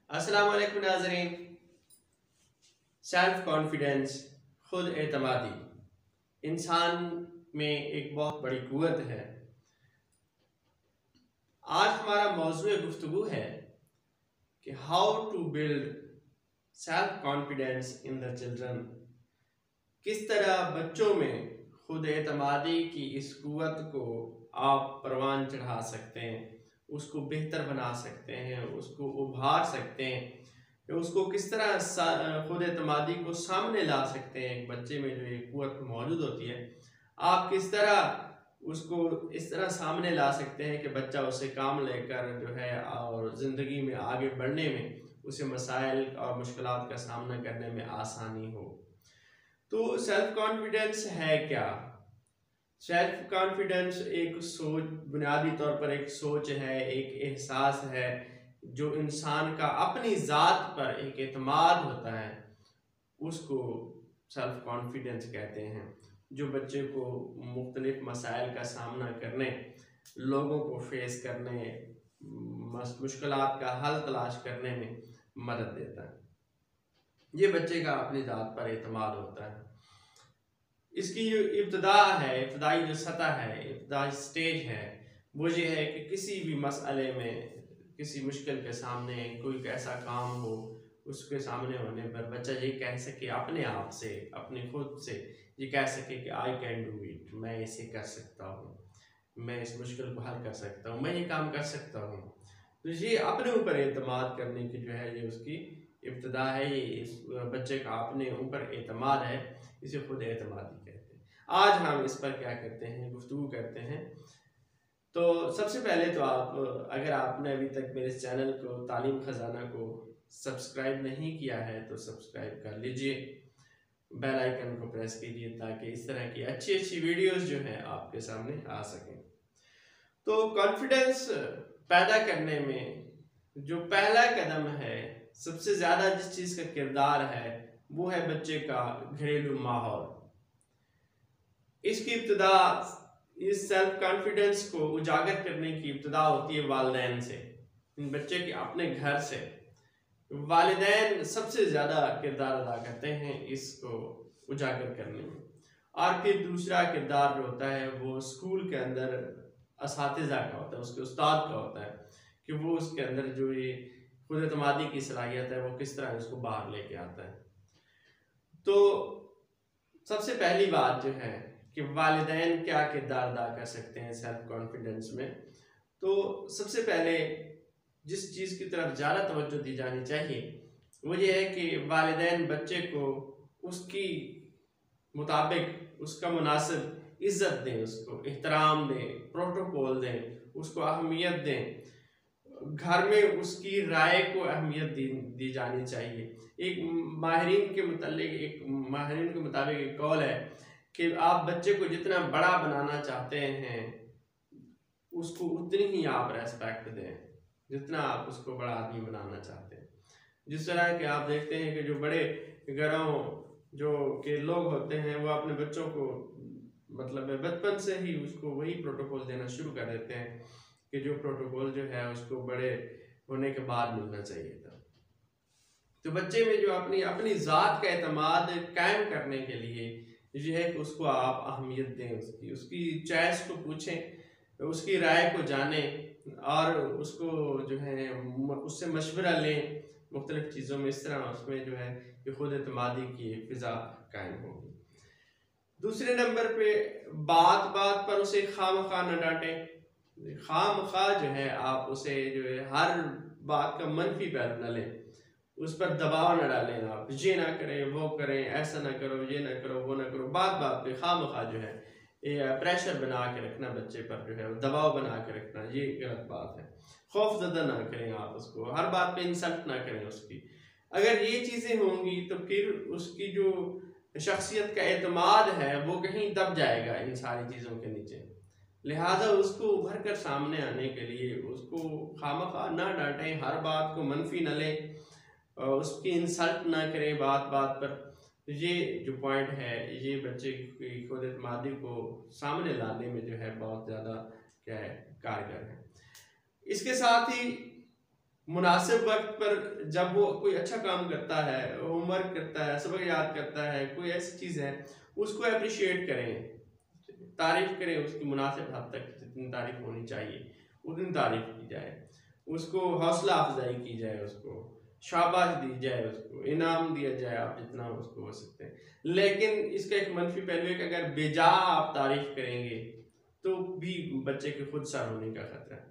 अस्सलाम वालेकुम नाज़रीन। सेल्फ कॉन्फिडेंस, खुद एतमादी इंसान में एक बहुत बड़ी कुव्वत है। आज हमारा मौज़ू गुफ्तगू है कि how to build self confidence in the children. किस तरह बच्चों में खुद एतमादी की इस कुव्वत को आप परवान चढ़ा सकते हैं, उसको बेहतर बना सकते हैं, उसको उभार सकते हैं, उसको किस तरह खुद एतमादी को सामने ला सकते हैं। एक बच्चे में जो ये कुव्वत मौजूद होती है, आप किस तरह उसको इस तरह सामने ला सकते हैं कि बच्चा उसे काम लेकर जो है और ज़िंदगी में आगे बढ़ने में उसे मसाइल और मुश्किलात का सामना करने में आसानी हो। तो सेल्फ कॉन्फिडेंस है क्या? सेल्फ कॉन्फिडेंस एक सोच, बुनियादी तौर पर एक सोच है, एक एहसास है जो इंसान का अपनी ज़ात पर एक एतमाद होता है, उसको सेल्फ कॉन्फिडेंस कहते हैं। जो बच्चे को मुख्तलिफ मसाइल का सामना करने, लोगों को फेस करने, मुश्किलात का हल तलाश करने में मदद देता है। ये बच्चे का अपनी ज़ात पर एतमाद होता है। इसकी जो इब्तदा है, इब्तदाई जो सतह है, इब्तदाई स्टेज है, वो ये है कि किसी भी मसले में, किसी मुश्किल के सामने कोई ऐसा काम हो, उसके सामने होने पर बच्चा ये कह सके अपने आप से, अपने खुद से ये कह सके कि आई कैन डू इट, मैं इसे कर सकता हूँ, मैं इस मुश्किल को हल कर सकता हूँ, मैं ये काम कर सकता हूँ। तो ये अपने ऊपर एतमाद करने की जो है ये उसकी इब्तदा है, ये इस बच्चे का अपने ऊपर एतमाद है, इसे खुद एतमादी कहते हैं। आज हम इस पर क्या करते हैं, गुफ्तगू करते हैं। तो सबसे पहले तो आप, अगर आपने अभी तक मेरे इस चैनल को, तालीम खजाना को सब्सक्राइब नहीं किया है तो सब्सक्राइब कर लीजिए, बेल आइकन को प्रेस कीजिए ताकि इस तरह की अच्छी अच्छी वीडियोस जो हैं आपके सामने आ सकें। तो कॉन्फिडेंस पैदा करने में जो पहला कदम है, सबसे ज़्यादा जिस चीज़ का किरदार है, वो है बच्चे का घरेलू माहौल। इसकी इब्तदा, इस सेल्फ कॉन्फिडेंस को उजागर करने की इब्तदा होती है वालिदैन से, बच्चे के अपने घर से। वालिदैन सबसे ज़्यादा किरदार अदा करते हैं इसको उजागर करने में। और फिर दूसरा किरदार जो होता है वो स्कूल के अंदर असातिज़ा का होता है, उसके उस्ताद का होता है, कि वो उसके अंदर जो ये खुद एतमादी की सलाहियत है वो किस तरह उसको बाहर लेके आता है। तो सबसे पहली बात जो है कि वालिदैन क्या किरदार अदा कर सकते हैं सेल्फ कॉन्फिडेंस में। तो सबसे पहले जिस चीज़ की तरफ ज़्यादा तवज्जो दी जानी चाहिए वो ये है कि वालिदैन बच्चे को उसकी मुताबिक, उसका मुनासिब इज़्ज़त दें, उसको एहतराम दें, प्रोटोकॉल दें, उसको अहमियत दें। घर में उसकी राय को अहमियत दी जानी चाहिए। एक माहिरीन के मुताबिक एक कौल है कि आप बच्चे को जितना बड़ा बनाना चाहते हैं उसको उतनी ही आप रेस्पेक्ट दें जितना आप उसको बड़ा आदमी बनाना चाहते हैं। जिस तरह के आप देखते हैं कि जो बड़े घरों जो के लोग होते हैं वो अपने बच्चों को मतलब बचपन से ही उसको वही प्रोटोकॉल देना शुरू कर देते हैं कि जो प्रोटोकॉल जो है उसको बड़े होने के बाद मिलना चाहिए था। तो बच्चे में जो अपनी अपनी ज़ात का एतमाद कायम करने के लिए ये है कि उसको आप अहमियत दें, उसकी चॉइस को पूछें, उसकी राय को जानें और उसको जो है उससे मशवरा लें मुख्तलिफ़ चीज़ों में। इस तरह उसमें जो है कि खुद एतमादी की एक फ़िज़ा कायम होगी। दूसरे नंबर पे बात बात पर उसे खामखा न डांटें। खामखा जो है आप उसे जो है हर बात का मनफी पहलू न लें, उस पर दबाव न डालें। आप ये ना करें, वो करें, ऐसा ना करो, ये ना करो, वो ना करो। बात बात पे खामखा जो है ये प्रेशर बना के रखना, बच्चे पर जो है दबाव बना के रखना, ये गलत बात है। खौफजदा ना करें आप उसको, हर बात पे इंसल्ट ना करें उसकी। अगर ये चीज़ें होंगी तो फिर उसकी जो शख्सियत का एतमाद है वो कहीं दब जाएगा इन सारी चीज़ों के नीचे। लिहाजा उसको उभर कर सामने आने के लिए उसको खामखा ना डांटें, हर बात को मनफी न लें, उसकी इंसल्ट ना करें बात बात पर। ये जो पॉइंट है ये बच्चे की खुद एतमादी को सामने लाने में जो है बहुत ज़्यादा क्या है कारगर है। इसके साथ ही मुनासिब वक्त पर जब वो कोई अच्छा काम करता है, होमवर्क करता है, सबक याद करता है, कोई ऐसी चीज़ है, उसको अप्रिशिएट करें, तारीफ करें उसकी मुनासिब हद तक, जितनी तारीफ होनी चाहिए उतनी तारीफ की जाए, उसको हौसला अफजाई की जाए, उसको शाबाश दी जाए, उसको इनाम दिया जाए, आप जितना उसको हो सकते हैं। लेकिन इसका एक मनफी पहलू है कि अगर बेजा आप तारीफ करेंगे तो भी बच्चे के खुद सर होने का खतरा है।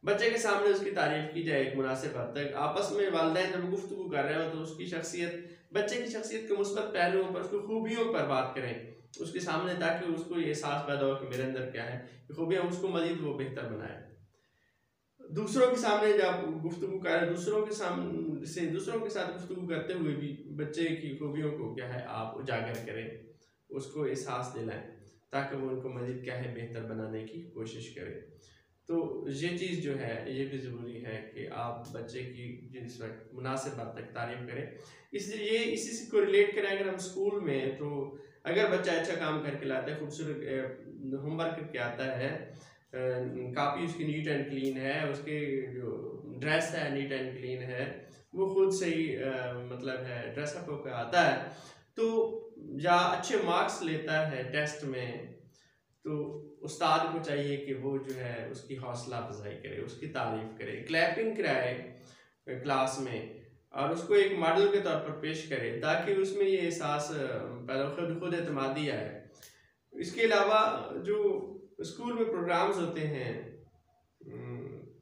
बच्चे के सामने उसकी तारीफ की जाए एक मुनासिब हद तक, आपस में वालिदैन जब गुफ्तगू कर रहे हो तो उसकी शख्सियत, बच्चे की शख्सियत के मुस्बत पहलुओं पर, उसकी खूबियों पर बात करें उसके सामने, ताकि उसको ये एहसास पैदा हो कि मेरे अंदर क्या है, खूबियाँ, उसको मजीद वो बेहतर बनाए। दूसरों के सामने जब गुफ्तगू करें, दूसरों के साथ गुफ्तगू करते हुए भी बच्चे की खूबियों को क्या है आप उजागर करें, उसको एहसास दिलाएं, ताकि वो उनको मजीद क्या है बेहतर बनाने की कोशिश करें। तो ये चीज़ जो है ये भी ज़रूरी है कि आप बच्चे की जिस वक्त मुनासिब बात तक तारीफ करें। इसलिए ये इसी से को रिलेट करें अगर हम स्कूल में, तो अगर बच्चा अच्छा काम करके लाता है, खूबसूरत होमवर्क करके आता है, काफ़ी उसकी नीट एंड क्लीन है, उसके जो ड्रेस है नीट एंड क्लीन है, वो खुद सही मतलब है ड्रेसअप होकर आता है, तो या अच्छे मार्क्स लेता है टेस्ट में, तो उस्ताद को चाहिए कि वो जो है उसकी हौसला अफजाई करे, उसकी तारीफ करे, क्लैपिंग कराए क्लास में, और उसको एक मॉडल के तौर पर पेश करे, ताकि उसमें ये एहसास पहले खुद एतमादी आए। इसके अलावा जो स्कूल में प्रोग्राम्स होते हैं,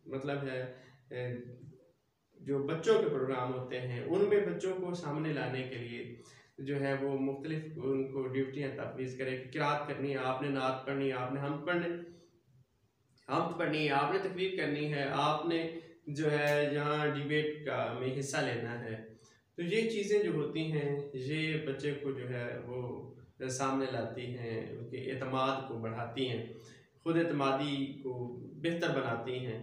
मतलब है जो बच्चों के प्रोग्राम होते हैं, उनमें बच्चों को सामने लाने के लिए जो है वो मुख्तलिफ उनको ड्यूटियाँ तफवीज़ करें कि किरात करनी है, आपने नात पढ़नी है, आपने हमद पढ़नी है, आपने तकरीर करनी है, आपने जो है यहाँ डिबेट का में हिस्सा लेना है। तो ये चीज़ें जो होती हैं ये बच्चे को जो है वो सामने लाती हैं, उनके एतमाद को बढ़ाती हैं, खुद एतमादी को बेहतर बनाती हैं।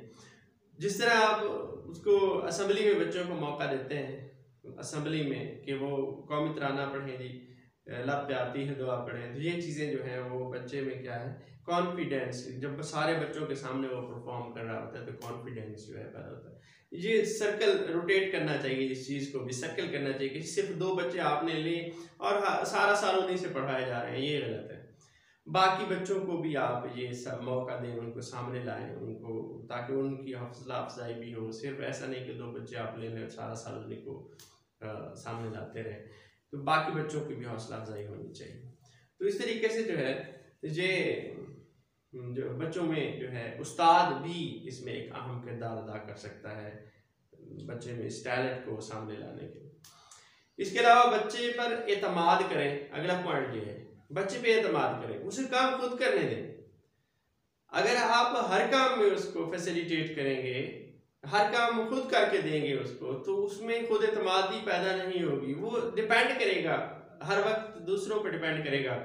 जिस तरह आप उसको असम्बली में बच्चों को मौका देते हैं असम्बली में कि वो कौमी तराना पढ़ें जी, लब पे आती है दुआ पढ़ें, तो ये चीज़ें जो हैं वो बच्चे में क्या है कॉन्फिडेंस, जब सारे बच्चों के सामने वो परफॉर्म कर रहा होता है तो कॉन्फिडेंस जो है पैदा होता है। ये सर्कल रोटेट करना चाहिए, इस चीज़ को भी सर्कल करना चाहिए कि सिर्फ 2 बच्चे आपने लिए और सारा साल उन्हीं से पढ़ाए जा रहे हैं, ये गलत है। बाकी बच्चों को भी आप ये सब मौका दें, उनको सामने लाएं, उनको, ताकि उनकी हौसला अफजाई भी हो। सिर्फ ऐसा नहीं कि 2 बच्चे आप ले लें सारा साल उन्हीं को सामने लाते रहें, तो बाकी बच्चों की भी हौसला अफजाई होनी चाहिए। तो इस तरीके से जो है ये जो बच्चों में जो है उस्ताद भी इसमें एक अहम किरदार अदा कर सकता है बच्चे में इस टैलेंट को सामने लाने के लिए। इसके अलावा बच्चे पर एतमाद करें, अगला पॉइंट ये है बच्चे पे एतमाद करें, उसे काम खुद करने दें। अगर आप हर काम में उसको फैसिलिटेट करेंगे, हर काम खुद करके देंगे उसको, तो उसमें खुद एतमादी पैदा नहीं होगी, वो डिपेंड करेगा, हर वक्त दूसरों पर डिपेंड करेगा,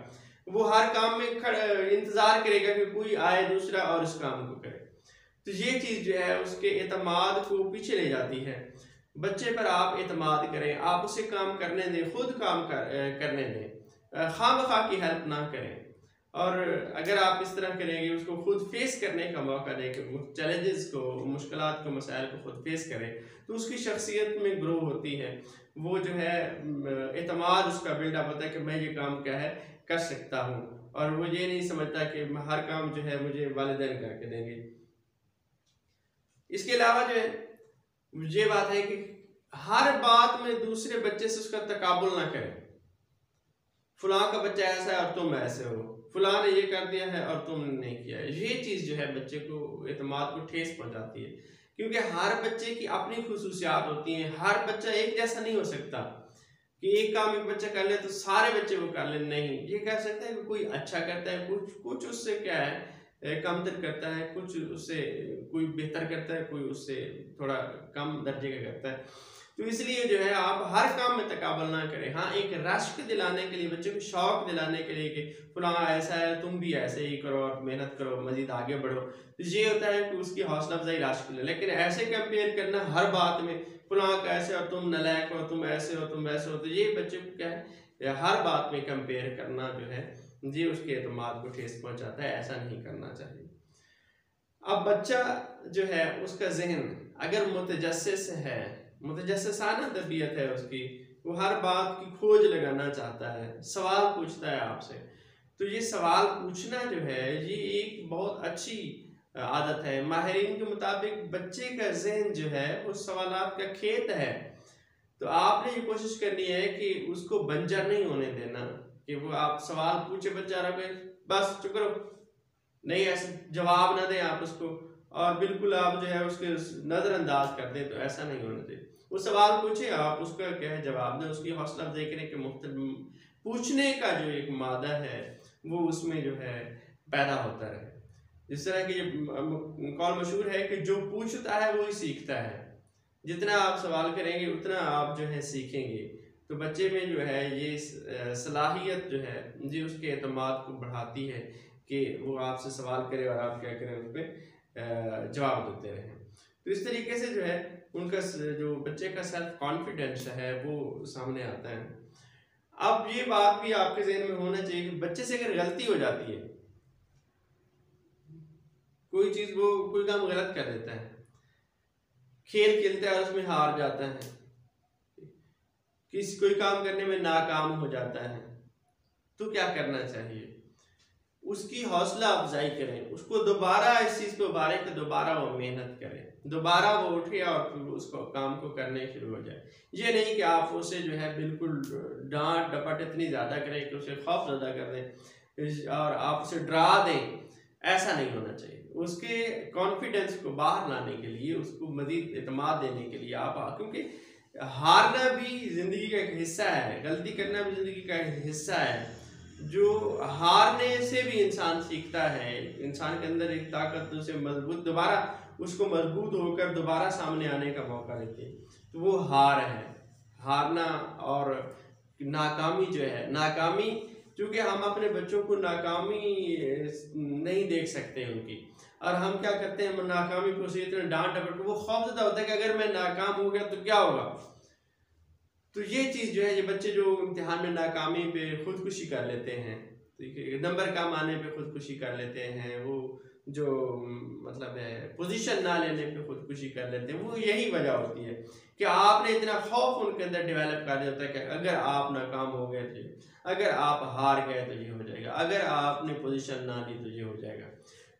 वो हर काम में इंतजार करेगा कि कोई आए दूसरा और उस काम को करे। तो ये चीज़ जो है उसके एतमाद को पीछे ले जाती है। बच्चे पर आप एतमाद करें, आप उसे काम करने दें, खुद काम करने दें, खामखा की हेल्प ना करें। और अगर आप इस तरह करेंगे, उसको खुद फेस करने का मौका दें कि चैलेंजेस को, मुश्किलात को, मसाइल को खुद फेस करें, तो उसकी शख्सियत में ग्रो होती है। वो जो है एतमाद उसका बिल्डअप होता है कि मैं ये काम क्या है कर सकता हूँ, और वो ये नहीं समझता कि हर काम जो है मुझे वालिदैन करके देंगे। इसके अलावा जो है ये बात है कि हर बात में दूसरे बच्चे से उसका तकाबुल ना करें। फलां का बच्चा ऐसा है और तुम ऐसे हो, फलां ने ये कर दिया है और तुमने नहीं किया है। ये चीज़ जो है बच्चे को एतमाद को ठेस पहुंचाती है, क्योंकि हर बच्चे की अपनी खुसूसियात होती हैं। हर बच्चा एक जैसा नहीं हो सकता कि एक काम एक बच्चा कर ले तो सारे बच्चे वो कर ले, नहीं। ये कह सकता है कि कोई अच्छा करता है, कुछ उससे क्या है कमतर करता है, कुछ उससे कोई बेहतर करता है, कोई उससे थोड़ा कम दर्जे का करता है। तो इसलिए जो है आप हर काम में तकाबल ना करें। हाँ, एक रश्क दिलाने के लिए, बच्चे को शौक दिलाने के लिए कि फलां ऐसा है, तुम भी ऐसे ही करो और मेहनत करो, मजीद आगे बढ़ो, तो ये होता है कि उसकी हौसला अफजाई रश्क ले। लेकिन ऐसे कंपेयर करना हर बात में, फलां कैसे और तुम नालायक हो, तुम ऐसे हो, तुम वैसे हो, तो ये बच्चे को क्या है हर बात में कंपेयर करना जो है ये उसके एतमाद को ठेस पहुंचाता है। ऐसा नहीं करना चाहिए। अब बच्चा जो है उसका जहन अगर मुतजस्सिस है, मुतजस्सिसाना तबीयत है उसकी, वो हर बात की खोज लगाना चाहता है, सवाल पूछता है आपसे, तो ये सवाल पूछना जो है ये एक बहुत अच्छी आदत है। माहिरीन के मुताबिक बच्चे का ज़हन जो है वो सवालात का खेत है। तो आपने ये कोशिश करनी है कि उसको बंजर नहीं होने देना, कि वो आप सवाल पूछे बच्चा रहे बस चुप करो, नहीं ऐसे जवाब ना दें आप उसको, और बिल्कुल आप जो है उसके नज़रअंदाज कर दें, तो ऐसा नहीं होना चाहिए। वो सवाल पूछे, आप उसका क्या है जवाब दें, उसकी हौसला अफजाई करें कि मुख्तलिफ पूछने का जो एक मादा है वो उसमें जो है पैदा होता रहे। जिस तरह की ये कौल मशहूर है कि जो पूछता है वो ही सीखता है, जितना आप सवाल करेंगे उतना आप जो है सीखेंगे। तो बच्चे में जो है ये सलाहियत जो है जी उसके एतमाद को बढ़ाती है कि वो आपसे सवाल करे और आप क्या करें उस पर जवाब देते रहें। तो इस तरीके से जो है उनका जो बच्चे का सेल्फ कॉन्फिडेंस है वो सामने आता है। अब ये बात भी आपके ज़हन में होना चाहिए कि बच्चे से अगर गलती हो जाती है, कोई चीज़ वो कोई काम गलत कर देता है, खेल खेलता है उसमें हार जाता है, किसी कोई काम करने में नाकाम हो जाता है, तो क्या करना चाहिए? उसकी हौसला अफजाई करें, उसको दोबारा इस चीज़ को उभारे कि दोबारा वो मेहनत करे, दोबारा वो उठे और फिर उसको काम को करने शुरू हो जाए। ये नहीं कि आप उसे जो है बिल्कुल डांट डपट इतनी ज़्यादा करें कि उसे खौफ ज़्यादा कर दें और आप उसे डरा दें, ऐसा नहीं होना चाहिए। उसके कॉन्फिडेंस को बाहर लाने के लिए, उसको मज़ीद एतमाद देने के लिए आप, क्योंकि हारना भी ज़िंदगी का एक हिस्सा है, गलती करना भी ज़िंदगी का एक हिस्सा है। जो हारने से भी इंसान सीखता है, इंसान के अंदर एक ताकत उसे मजबूत दोबारा उसको मजबूत होकर दोबारा सामने आने का मौका देती है। तो वो हार है, हारना और नाकामी जो है, नाकामी क्योंकि हम अपने बच्चों को नाकामी नहीं देख सकते उनकी, और हम क्या करते हैं नाकामी को उसे इतना डांट डपट, वो खौफज़दा होता है कि अगर मैं नाकाम हो गया तो क्या होगा। तो ये चीज़ जो है, ये बच्चे जो इम्तिहान में नाकामी पे खुदकुशी कर लेते हैं, तो नंबर कम आने पे खुदकुशी कर लेते हैं, वो जो मतलब है पोजीशन ना लेने पे खुदकुशी कर लेते हैं, वो यही वजह होती है कि आपने इतना खौफ उनके अंदर डेवलप कर दिया होता है कि अगर आप नाकाम हो गए तो, अगर आप हार गए तो ये हो जाएगा, अगर आपने पोजीशन ना ली तो ये हो जाएगा।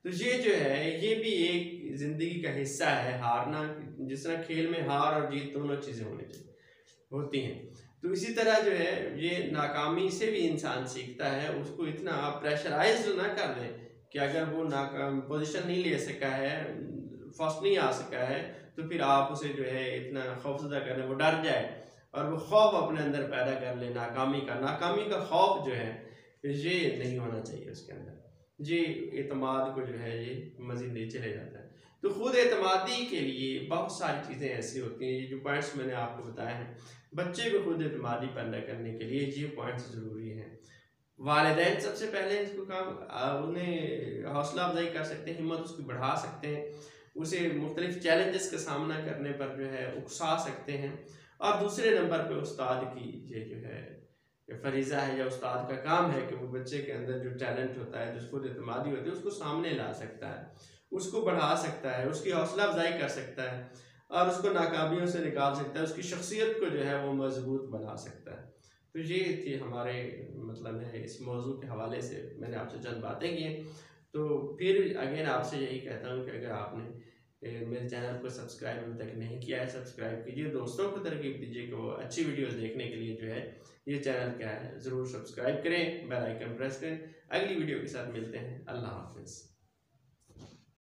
तो ये जो है ये भी एक ज़िंदगी का हिस्सा है, हारना। जिस तरह खेल में हार और जीत दोनों चीज़ें होती हैं, तो इसी तरह जो है ये नाकामी से भी इंसान सीखता है। उसको इतना आप प्रेशराइज ना कर दें कि अगर वो नाकाम पोजीशन नहीं ले सका है, फर्स्ट नहीं आ सका है, तो फिर आप उसे जो है इतना खौफज़दा करें वो डर जाए और वो खौफ अपने अंदर पैदा कर ले नाकामी का खौफ जो है ये नहीं होना चाहिए उसके अंदर। ये एतमाद को जो है ये मज़ीद नीचे ले जाता है। तो खुद एतमादी के लिए बहुत सारी चीज़ें ऐसी होती हैं, ये जो पॉइंट्स मैंने आपको बताए हैं, बच्चे को खुद एतमादी पैदा करने के लिए ये पॉइंट्स ज़रूरी हैं। वालिदैन सबसे पहले इसको काम उन्हें हौसला अफजाई कर सकते हैं, हिम्मत उसकी बढ़ा सकते हैं, उसे मुख्तलिफ चैलेंजेस का सामना करने पर जो है उकसा सकते हैं। और दूसरे नंबर पे उस्ताद की ये जो है फरीज़ा है या उस्ताद का काम है कि वो बच्चे के अंदर जो टैलेंट होता है, जो खुद एतमादी होती है, उसको सामने ला सकता है, उसको बढ़ा सकता है, उसकी हौसला अफजाई कर सकता है और उसको नाकामियों से निकाल सकता है, उसकी शख्सियत को जो है वो मजबूत बना सकता है। तो ये थी हमारे मतलब है इस मौजू के हवाले से मैंने आपसे चंद बातें की हैं। तो फिर अगेन आपसे यही कहता हूँ कि अगर आपने मेरे चैनल को सब्सक्राइब अभी तक नहीं किया है, सब्सक्राइब कीजिए, दोस्तों को तरकीब दीजिए कि वो अच्छी वीडियोस देखने के लिए जो है ये चैनल क्या है ज़रूर सब्सक्राइब करें, बेल आइकन प्रेस करें। अगली वीडियो के साथ मिलते हैं। अल्लाह हाफिज़।